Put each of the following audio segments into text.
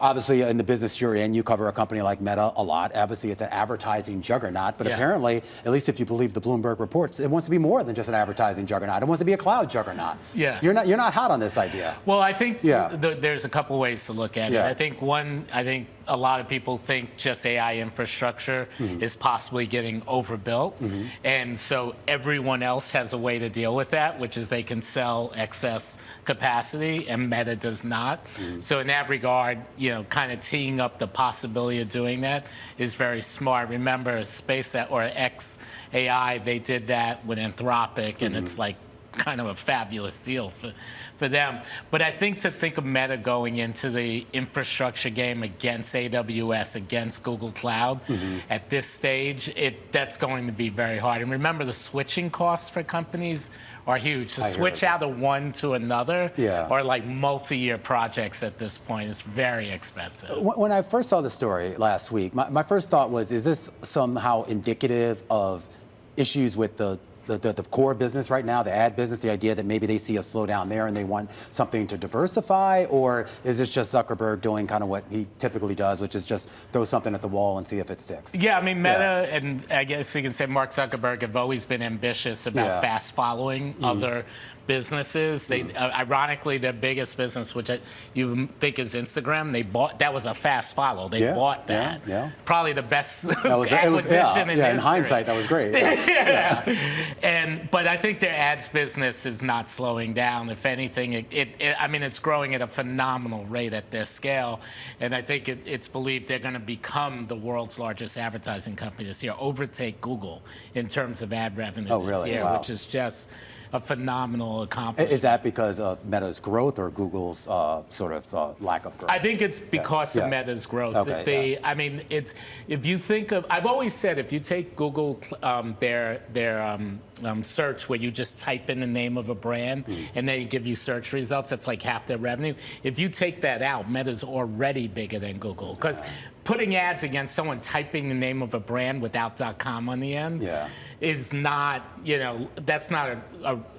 Obviously, in the business you're in, you cover a company like Meta a lot. Obviously, it's an advertising juggernaut, but apparently, at least if you believe the Bloomberg reports, it wants to be more than just an advertising juggernaut. It wants to be a cloud juggernaut. Yeah. You're not hot on this idea. Well, I think there's a couple ways to look at it. I think a lot of people think just AI infrastructure is possibly getting overbuilt. And so everyone else has a way to deal with that, which is they can sell excess capacity, and Meta does not. So in that regard, kind of teeing up the possibility of doing that is very smart. Remember, XAI, they did that with Anthropic, and it's like kind of a fabulous deal for them. But I think to think of Meta going into the infrastructure game against AWS, against Google Cloud, at this stage, that's going to be very hard. And remember, the switching costs for companies are huge. To switch out of one to another are like multi-year projects at this point. It's very expensive. When I first saw the story last week, my first thought was, is this somehow indicative of issues with the core business right now, the ad business, the idea that maybe they see a slowdown there and they want something to diversify? Or is this just Zuckerberg doing kind of what he typically does, which is just throw something at the wall and see if it sticks? Yeah, I mean, Meta and I guess you can say Mark Zuckerberg have always been ambitious about fast following other businesses. They ironically, their biggest business, which you think is Instagram, that was a fast follow. They bought that. Probably the best acquisition in history. In hindsight, that was great. But I think their ads business is not slowing down. If anything, it's growing at a phenomenal rate at their scale. And I think it's believed they're going to become the world's largest advertising company this year, overtake Google in terms of ad revenue this year, which is just a phenomenal accomplishment. Is that because of Meta's growth or Google's sort of lack of growth? I think it's because of Meta's growth. I mean, if you think of, I've always said, if you take Google, their search, where you just type in the name of a brand and they give you search results, that's like half their revenue. If you take that out, Meta's already bigger than Google, because putting ads against someone typing the name of a brand without .com on the end is not, that's not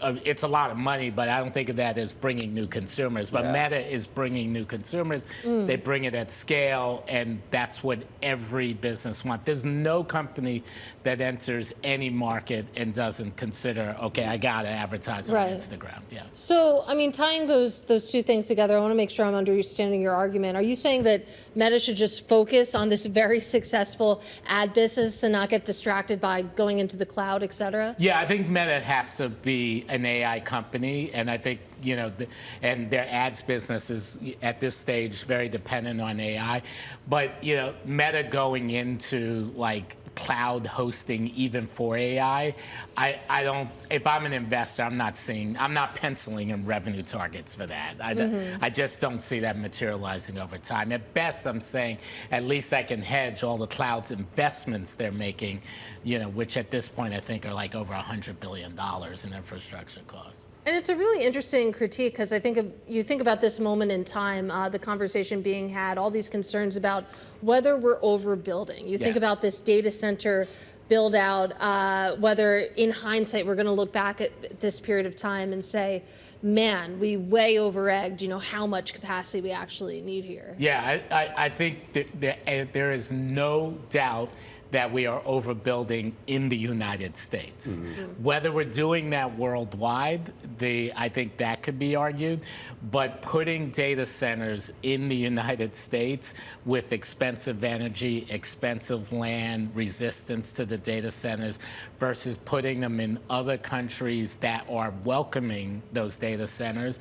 it's a lot of money, but I don't think of that as bringing new consumers. But Meta is bringing new consumers. They bring it at scale, and that's what every business wants. There's no company that enters any market and doesn't consider, okay, I got to advertise on Instagram. So, I mean, tying those two things together, I want to make sure I'm understanding your argument. Are you saying that Meta should just focus on this very successful ad business and not get distracted by going into the cloud, et cetera? Yeah, I think Meta has to be an AI company, and I think, and their ads business is at this stage very dependent on AI. But, Meta going into like cloud hosting even for AI, I don't, if I'm an investor, I'm not penciling in revenue targets for that. I just don't see that materializing over time. At best, I'm saying at least I can hedge all the cloud's investments they're making, which at this point I think are like over $100 billion in infrastructure costs. And it's a really interesting critique, because I think you think about this moment in time, the conversation being had, all these concerns about whether we're overbuilding. You think about this data center build out, whether in hindsight we're going to look back at this period of time and say, man, we way over-egged, how much capacity we actually need here. Yeah, I think there is no doubt that we are overbuilding in the United States. Whether we're doing that worldwide, I think that could be argued, but putting data centers in the United States with expensive energy, expensive land, resistance to the data centers, versus putting them in other countries that are welcoming those data centers,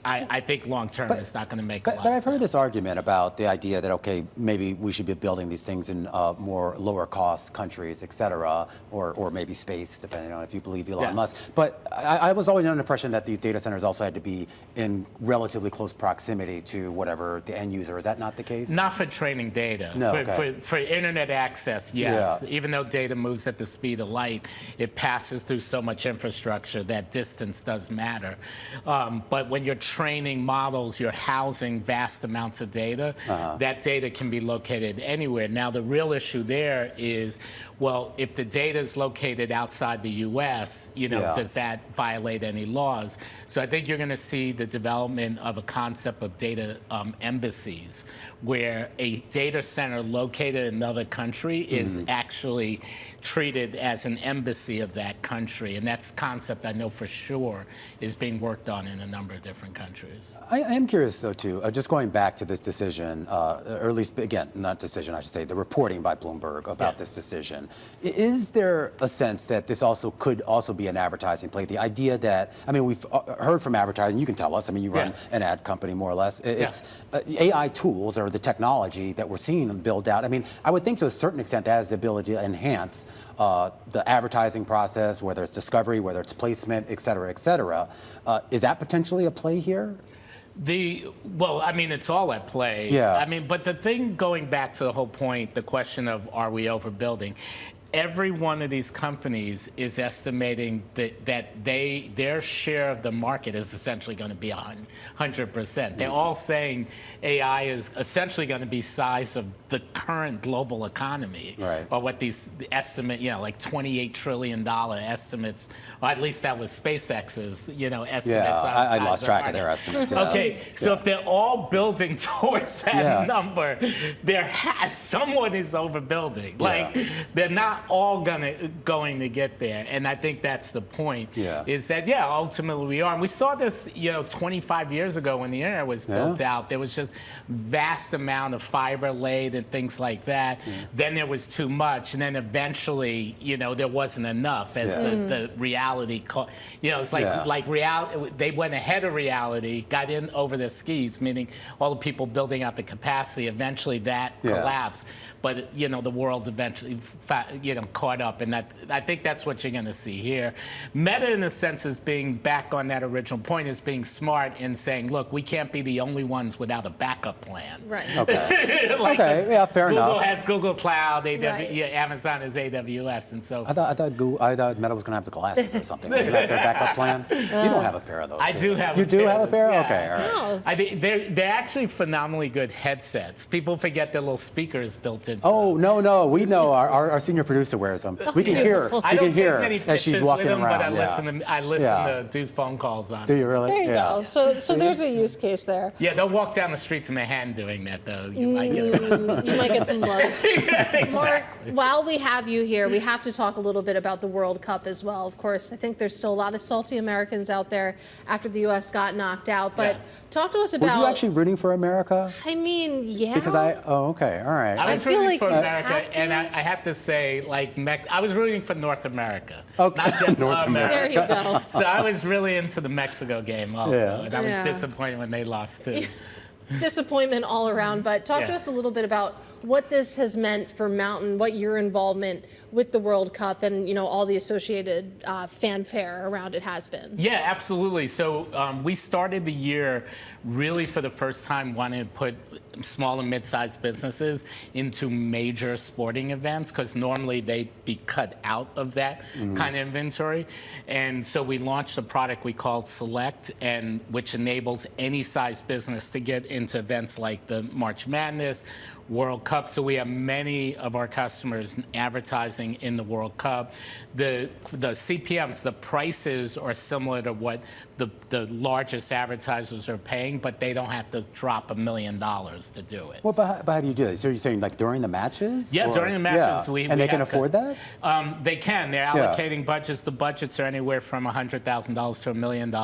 I think long-term it's not going to make a lot of sense. But I've heard this argument about the idea that, okay, maybe we should be building these things in more lower-cost countries, et cetera, or maybe space, depending on if you believe Elon Musk. But I was always under the impression that these data centers also had to be in relatively close proximity to whatever the end user. Is that not the case? Not for training data. No, for internet access, yes. Even though data moves at the speed of light, it passes through so much infrastructure that distance does matter. But when you're training models, you're housing vast amounts of data. That data can be located anywhere. Now, the real issue there is, well, if the data is located outside the U.S., does that violate any laws? So I think you're going to see the development of a concept of data embassies, where a data center located in another country is actually treated as an embassy of that country. And that's a concept I know for sure is being worked on in a number of different countries. I am curious, though, too, just going back to this decision, or at least, again, not decision, I should say, the reporting by Bloomberg about this decision. Is there a sense that this could also be an advertising play? The idea that, I mean, we've heard from advertising, you can tell us, I mean, you run an ad company more or less. It's AI tools or the technology that we're seeing them build out. I mean, I would think to a certain extent that has the ability to enhance the advertising process, whether it's discovery, whether it's placement, et cetera, et cetera. Is that potentially a play here? Well, I mean, it's all at play. Yeah. I mean, but the thing, going back to the whole point, the question of are we overbuilding? Every one of these companies is estimating that their share of the market is essentially going to be 100%. They're all saying AI is essentially going to be size of the current global economy, or what these estimate, like $28 trillion estimates, or at least that was SpaceX's, estimates. I lost track of their estimates. Okay, so if they're all building towards that number, someone is overbuilding. Like they're not all going to get there, and I think that's the point. Is that ultimately we are. And we saw this 25 years ago when the internet was built out. There was just vast amount of fiber laid and things like that. Then there was too much, and then eventually there wasn't enough as the reality. It's like reality. They went ahead of reality, got in over their skis, meaning all the people building out the capacity. Eventually that collapsed. But the world eventually caught up, and I think that's what you're going to see here. Meta, in a sense, is being back on that original point, is being smart and saying, look, we can't be the only ones without a backup plan. Right. Okay. Fair Google enough. has Google Cloud, Amazon has AWS, and so I thought Meta was going to have the glasses or something. Isn't that their backup plan? You don't have a pair of those. I do have. You do have a pair? Yeah. Okay, all right. I think they're actually phenomenally good headsets. People forget their little speakers built into Oh, them. no, we know. Our senior producer wears them. We can hear. I don't take many as pictures she's walking with them, around. but I listen to do phone calls on Do it. you really? There you go. So there's a use case there. Yeah, they'll walk down the street to Manhattan doing that, though. You might get You might get some buzz. Exactly. Mark, while we have you here, we have to talk a little bit about the World Cup as well. Of course, I think there's still a lot of salty Americans out there after the U.S. got knocked out. But talk to us about. Were you actually rooting for America? I mean, yeah. Because okay, all right. I was feel rooting like for you America, have to. and I have to say, I was rooting for North America, Okay. not just North America. There you go. So I was really into the Mexico game also, and I was Yeah. disappointed when they lost too. Disappointment all around, but talk to us a little bit about what this has meant for Mountain, what your involvement with the World Cup and all the associated fanfare around it has been. Yeah, absolutely. So we started the year really for the first time wanting to put small and mid-sized businesses into major sporting events, because normally they'd be cut out of that kind of inventory. And so we launched a product we called Select, and which enables any size business to get into events like the March Madness, World Cup. So we have many of our customers advertising in the World Cup. The CPMs, the prices are similar to what the largest advertisers are paying, but they don't have to drop $1 million to do it. Well, but how do you do it? So you're saying like during the matches? Yeah, during the matches. And they can afford that? They can. They're allocating budgets. The budgets are anywhere from $100,000 to $1 million.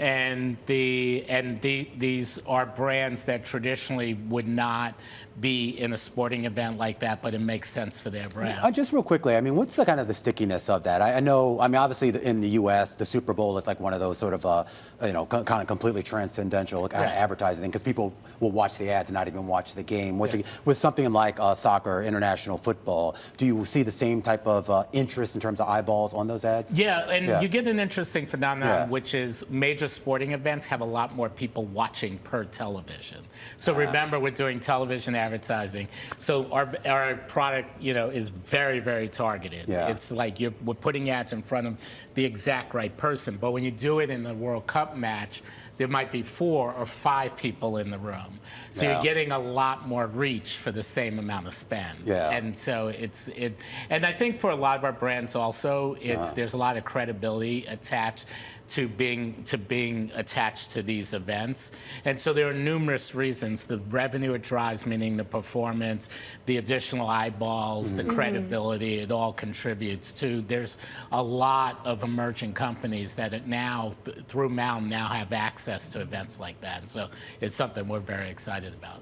And these are brands that traditionally would not be in a sporting event like that, but it makes sense for their brand. Just real quickly, I mean, what's the kind of the stickiness of that? I know, I mean, obviously in the U.S., the Super Bowl is like one of those sort of, kind of completely transcendental kind of advertising thing, because people will watch the ads and not even watch the game. With something like soccer, international football, do you see the same type of interest in terms of eyeballs on those ads? Yeah, and you get an interesting phenomenon, which is major sporting events have a lot more people watching per television. So remember, we're doing television advertising. So our product, is very, very targeted. Yeah. It's like we're putting ads in front of the exact right person. But when you do it in the World Cup match, there might be 4 or 5 people in the room. So you're getting a lot more reach for the same amount of spend. Yeah. And so and I think for a lot of our brands also, there's a lot of credibility attached to being attached to these events. And so there are numerous reasons. The revenue it drives, meaning the performance, the additional eyeballs, the credibility, it all contributes to. There's a lot of emerging companies that now, through Mountain, now have access to events like that. And so it's something we're very excited about.